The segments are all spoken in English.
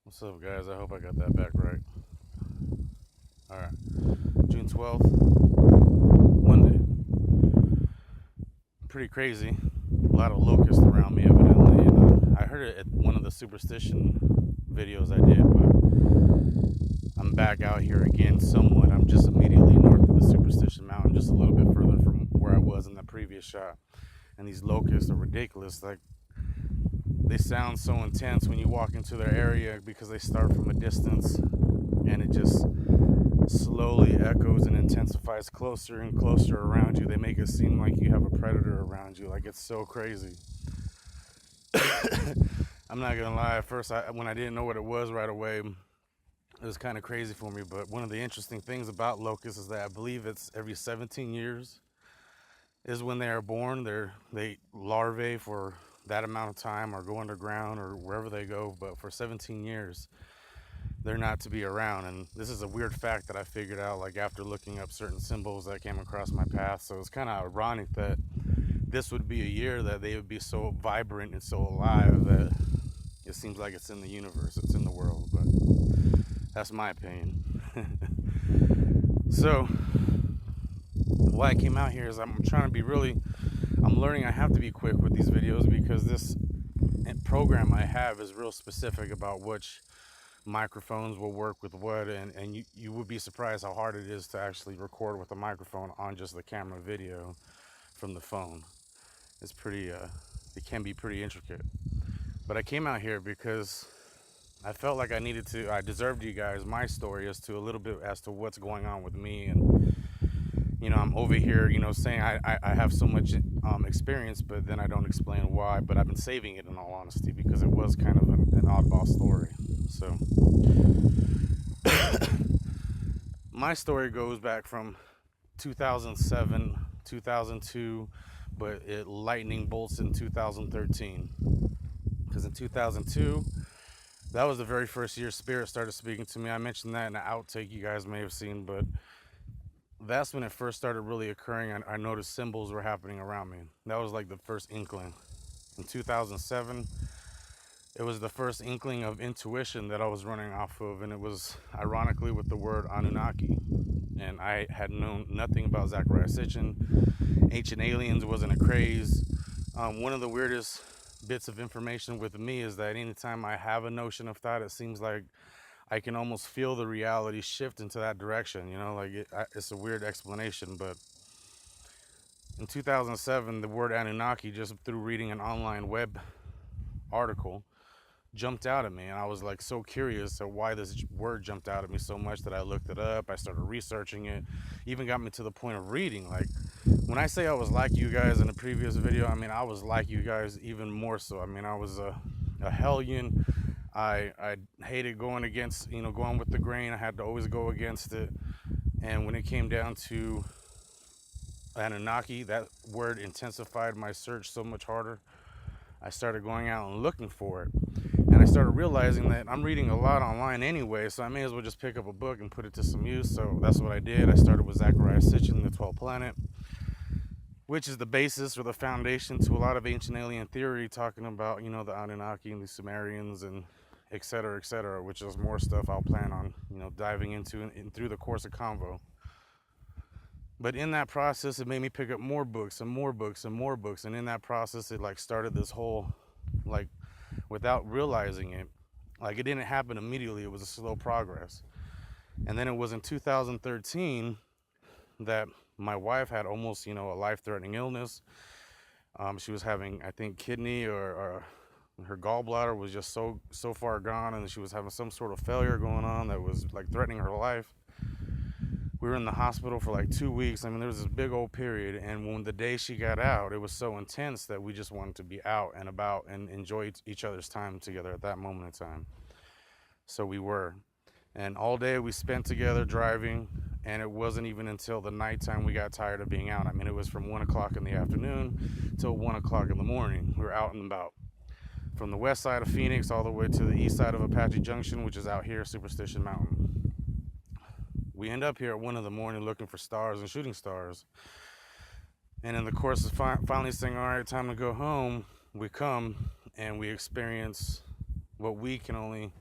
What's up, guys? I hope I got that back right. All right, June 12th, Monday. Pretty crazy. A lot of locusts around me, evidently. And I heard it at one of the superstition videos I did, but I'm back out here again somewhat. I'm just immediately north of the Superstition Mountain, just a little bit further from where I was in the previous shot. And these locusts are ridiculous. Like, they sound so intense when you walk into their area because they start from a distance and it just slowly echoes and intensifies closer and closer around you. They make it seem like you have a predator around you. Like, it's so crazy. I'm not gonna lie, at first when I didn't know what it was right away, it was kind of crazy for me. But one of the interesting things about locusts is that I believe it's every 17 years is when they are born. They larvae for that amount of time or go underground or wherever they go, but for 17 years they're not to be around. And this is a weird fact that I figured out like after looking up certain symbols that came across my path. So it's kind of ironic that this would be a year that they would be so vibrant and so alive that it seems like it's in the universe, it's in the world. But that's my opinion. So why I came out here is I'm learning I have to be quick with these videos because this program I have is real specific about which microphones will work with what, and you would be surprised how hard it is to actually record with a microphone on just the camera video from the phone. It's pretty, it can be pretty intricate. But I came out here because I felt like I deserved you guys my story as to a little bit as to what's going on with me. And I'm over here, saying I have so much experience, but then I don't explain why. But I've been saving it in all honesty because it was kind of an oddball story. So my story goes back from 2007, 2002, but it lightning bolts in 2013. Because in 2002, that was the very first year Spirit started speaking to me. I mentioned that in an outtake you guys may have seen, but that's when it first started really occurring. I noticed symbols were happening around me. That was like the first inkling. In 2007, it was the first inkling of intuition that I was running off of, and it was ironically with the word Anunnaki. And I had known nothing about Zachariah Sitchin. Ancient aliens wasn't a craze. One of the weirdest bits of information with me is that anytime I have a notion of thought, it seems like I can almost feel the reality shift into that direction. It's a weird explanation, but in 2007, the word Anunnaki, just through reading an online web article, jumped out at me, and I was like so curious at why this word jumped out at me so much that I looked it up. I started researching it, even got me to the point of reading. Like, when I say I was like you guys in the previous video, I mean I was like you guys even more so. I mean, I was a hellion. I hated going against, going with the grain. I had to always go against it. And when it came down to Anunnaki, that word intensified my search so much harder. I started going out and looking for it. And I started realizing that I'm reading a lot online anyway, so I may as well just pick up a book and put it to some use. So that's what I did. I started with Zachariah Sitchin, the 12th planet, which is the basis or the foundation to a lot of ancient alien theory, talking about, the Anunnaki and the Sumerians and et cetera, which is more stuff I'll plan on, diving into in through the course of convo. But in that process, it made me pick up more books and more books and more books. And in that process, it started this whole, without realizing it, it didn't happen immediately. It was a slow progress. And then it was in 2013 that my wife had almost, a life-threatening illness. She was having, I think, kidney or her gallbladder was just so far gone, and she was having some sort of failure going on that was threatening her life. We were in the hospital for 2 weeks. I mean, there was this big old period, and when the day she got out, it was so intense that we just wanted to be out and about and enjoy each other's time together at that moment in time. So we were. And all day we spent together driving, and it wasn't even until the nighttime we got tired of being out. I mean, it was from 1 o'clock in the afternoon till 1 o'clock in the morning. We were out and about. From the west side of Phoenix all the way to the east side of Apache Junction, which is out here, Superstition Mountain. We end up here at 1 in the morning looking for stars and shooting stars. And in the course of finally saying, all right, time to go home, we come and we experience what we can only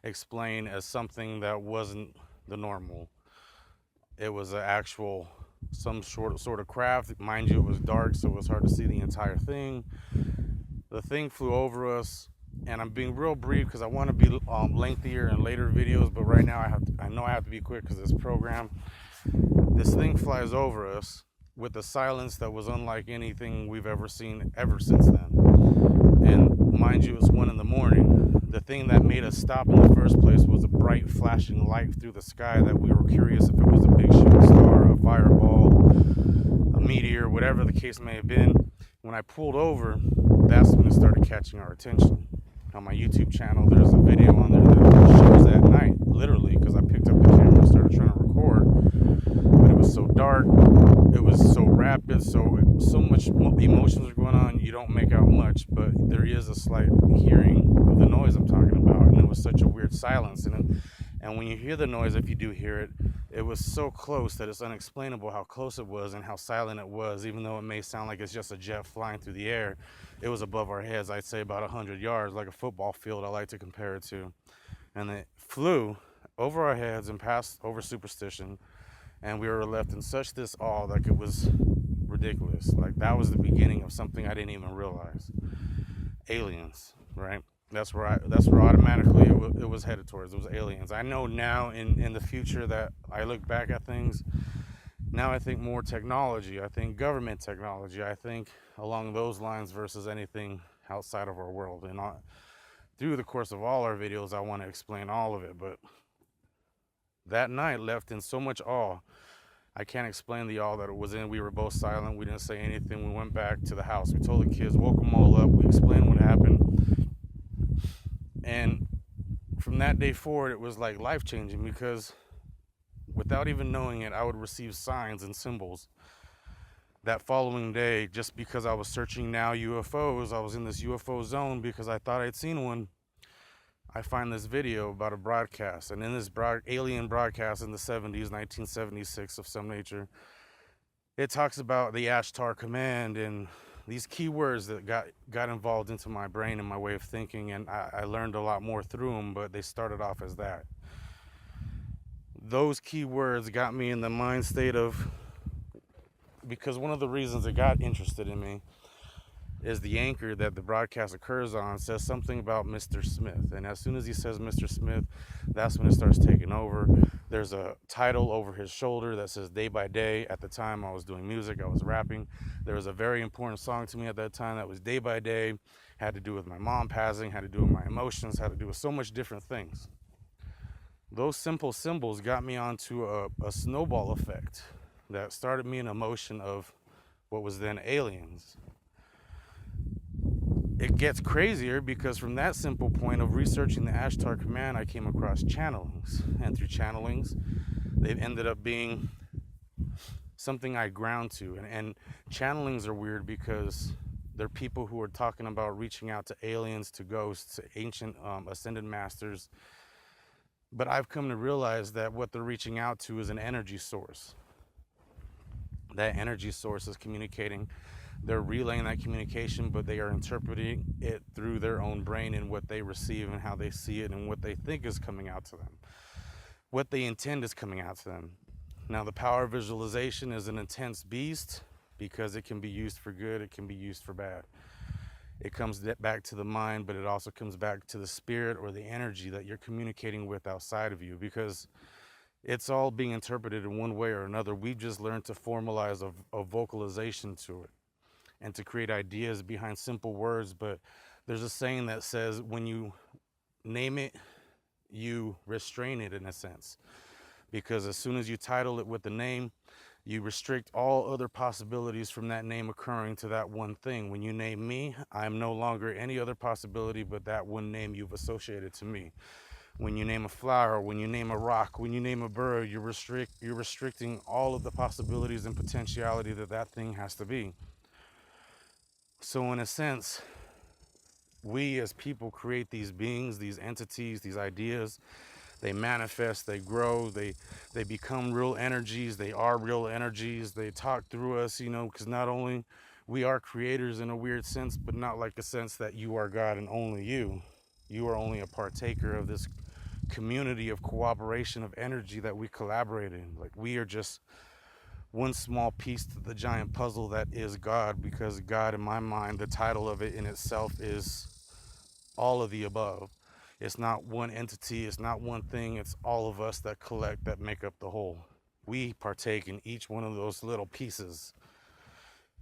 explain as something that wasn't the normal. It was an actual, some sort of craft. Mind you, it was dark, so it was hard to see the entire thing. The thing flew over us, and I'm being real brief because I want to be lengthier in later videos. But right now, I know I have to be quick because this program. This thing flies over us with a silence that was unlike anything we've ever seen ever since then. And mind you, it's 1 in the morning. The thing that made us stop in the first place was a bright flashing light through the sky that we were curious if it was a big shooting star, a fireball, a meteor, whatever the case may have been. When I pulled over, that's when it started catching our attention. On my YouTube channel, there's a video on there that shows at night, literally, because I picked up the camera and started trying to record. But it was so dark, it was so rapid, so much emotions are going on, you don't make out much, but there is a slight hearing of the noise I'm talking about, and it was such a weird silence. And when you hear the noise, if you do hear it, it was so close that it's unexplainable how close it was and how silent it was. Even though it may sound like it's just a jet flying through the air, it was above our heads. I'd say about 100 yards, like a football field, I like to compare it to. And it flew over our heads and passed over Superstition, and we were left in such this awe, like it was ridiculous. Like that was the beginning of something I didn't even realize. Aliens, right? That's where automatically it was headed towards. It was aliens. I know now in the future that I look back at things, now I think more technology. I think government technology. I think along those lines versus anything outside of our world. And through the course of all our videos, I want to explain all of it. But that night left in so much awe. I can't explain the awe that it was in. We were both silent. We didn't say anything. We went back to the house. We told the kids, woke them all up. We explained what happened. And from that day forward, it was like life-changing, because without even knowing it, I would receive signs and symbols. That following day, just because I was searching now UFOs, I was in this UFO zone because I thought I'd seen one. I find this video about a broadcast, and in this alien broadcast in the 70s, 1976 of some nature, it talks about the Ashtar Command and these key words that got involved into my brain and my way of thinking, and I learned a lot more through them, but they started off as that. Those key words got me in the mind state of, because one of the reasons it got interested in me is the anchor that the broadcast occurs on says something about Mr. Smith. And as soon as he says Mr. Smith, that's when it starts taking over. There's a title over his shoulder that says Day by Day. At the time I was doing music, I was rapping. There was a very important song to me at that time that was Day by Day. Had to do with my mom passing, had to do with my emotions, had to do with so much different things. Those simple symbols got me onto a snowball effect that started me in a motion of what was then aliens. It gets crazier because from that simple point of researching the Ashtar Command, I came across channelings. And through channelings, they've ended up being something I ground to. And channelings are weird because they're people who are talking about reaching out to aliens, to ghosts, to ancient ascended masters. But I've come to realize that what they're reaching out to is an energy source. That energy source is communicating. They're relaying that communication, but they are interpreting it through their own brain and what they receive and how they see it and what they think is coming out to them. What they intend is coming out to them. Now, the power of visualization is an intense beast because it can be used for good, it can be used for bad. It comes back to the mind, but it also comes back to the spirit or the energy that you're communicating with outside of you, because it's all being interpreted in one way or another. We've just learned to formalize a vocalization to it and to create ideas behind simple words. But there's a saying that says when you name it, you restrain it in a sense, because as soon as you title it with the name, you restrict all other possibilities from that name occurring to that one thing. When you name me, I'm no longer any other possibility but that one name you've associated to me. When you name a flower, when you name a rock, when you name a bird, you're restricting all of the possibilities and potentiality that thing has to be. So in a sense, we as people create these beings, these entities, these ideas. They manifest, they grow, they become real energies. They are real energies. They talk through us, because not only we are creators in a weird sense, but not like a sense that you are God and only you. You are only a partaker of this community of cooperation, of energy that we collaborate in. Like, we are just one small piece to the giant puzzle that is God, because God, in my mind, the title of it in itself is all of the above. It's not one entity, it's not one thing, it's all of us that collect, that make up the whole. We partake in each one of those little pieces,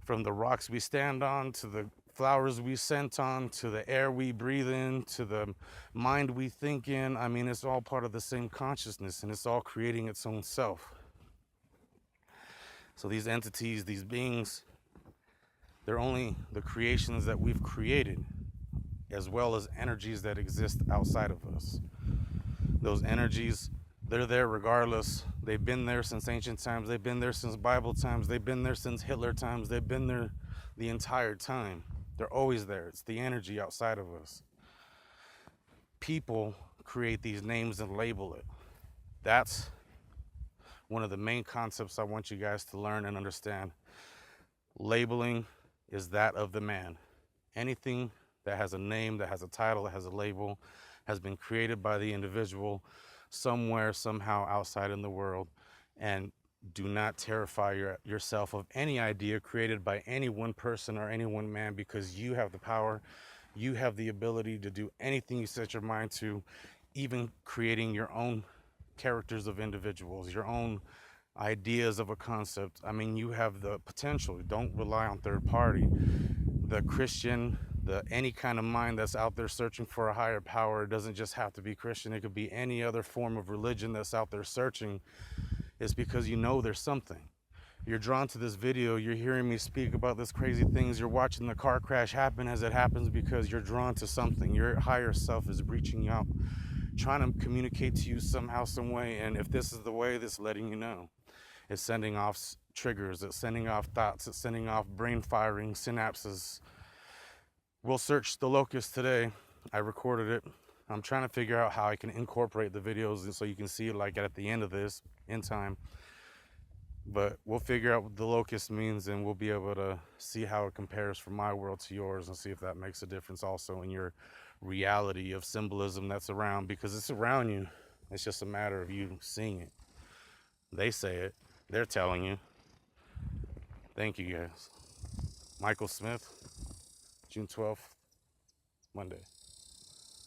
from the rocks we stand on, to the flowers we scent on, to the air we breathe in, to the mind we think in. I mean, it's all part of the same consciousness, and it's all creating its own self. So these entities, these beings, they're only the creations that we've created, as well as energies that exist outside of us. Those energies, they're there regardless. They've been there since ancient times. They've been there since Bible times. They've been there since Hitler times. They've been there the entire time. They're always there. It's the energy outside of us. People create these names and label it. That's one of the main concepts I want you guys to learn and understand. Labeling is that of the man. Anything that has a name, that has a title, that has a label, has been created by the individual somewhere, somehow outside in the world. And do not terrify yourself of any idea created by any one person or any one man, because you have the power, you have the ability to do anything you set your mind to, even creating your own characters of individuals, your own ideas of a concept. I mean, you have the potential. Don't rely on third party. The Christian, any kind of mind that's out there searching for a higher power, it doesn't just have to be Christian. It could be any other form of religion that's out there searching. It's because you know there's something. You're drawn to this video, you're hearing me speak about this crazy things, you're watching the car crash happen as it happens because you're drawn to something. Your higher self is reaching out, trying to communicate to you somehow, some way. And if this is the way, this is letting you know. It's sending off triggers, it's sending off thoughts, it's sending off brain firing, synapses. We'll search the locust today. I recorded it. I'm trying to figure out how I can incorporate the videos so you can see it like at the end of this, in time. But we'll figure out what the locust means, and we'll be able to see how it compares from my world to yours, and see if that makes a difference also in your reality of symbolism that's around, because it's around you. It's just a matter of you seeing it. They say it. They're telling you. Thank you, guys. Michael Smith, June 12th, Monday.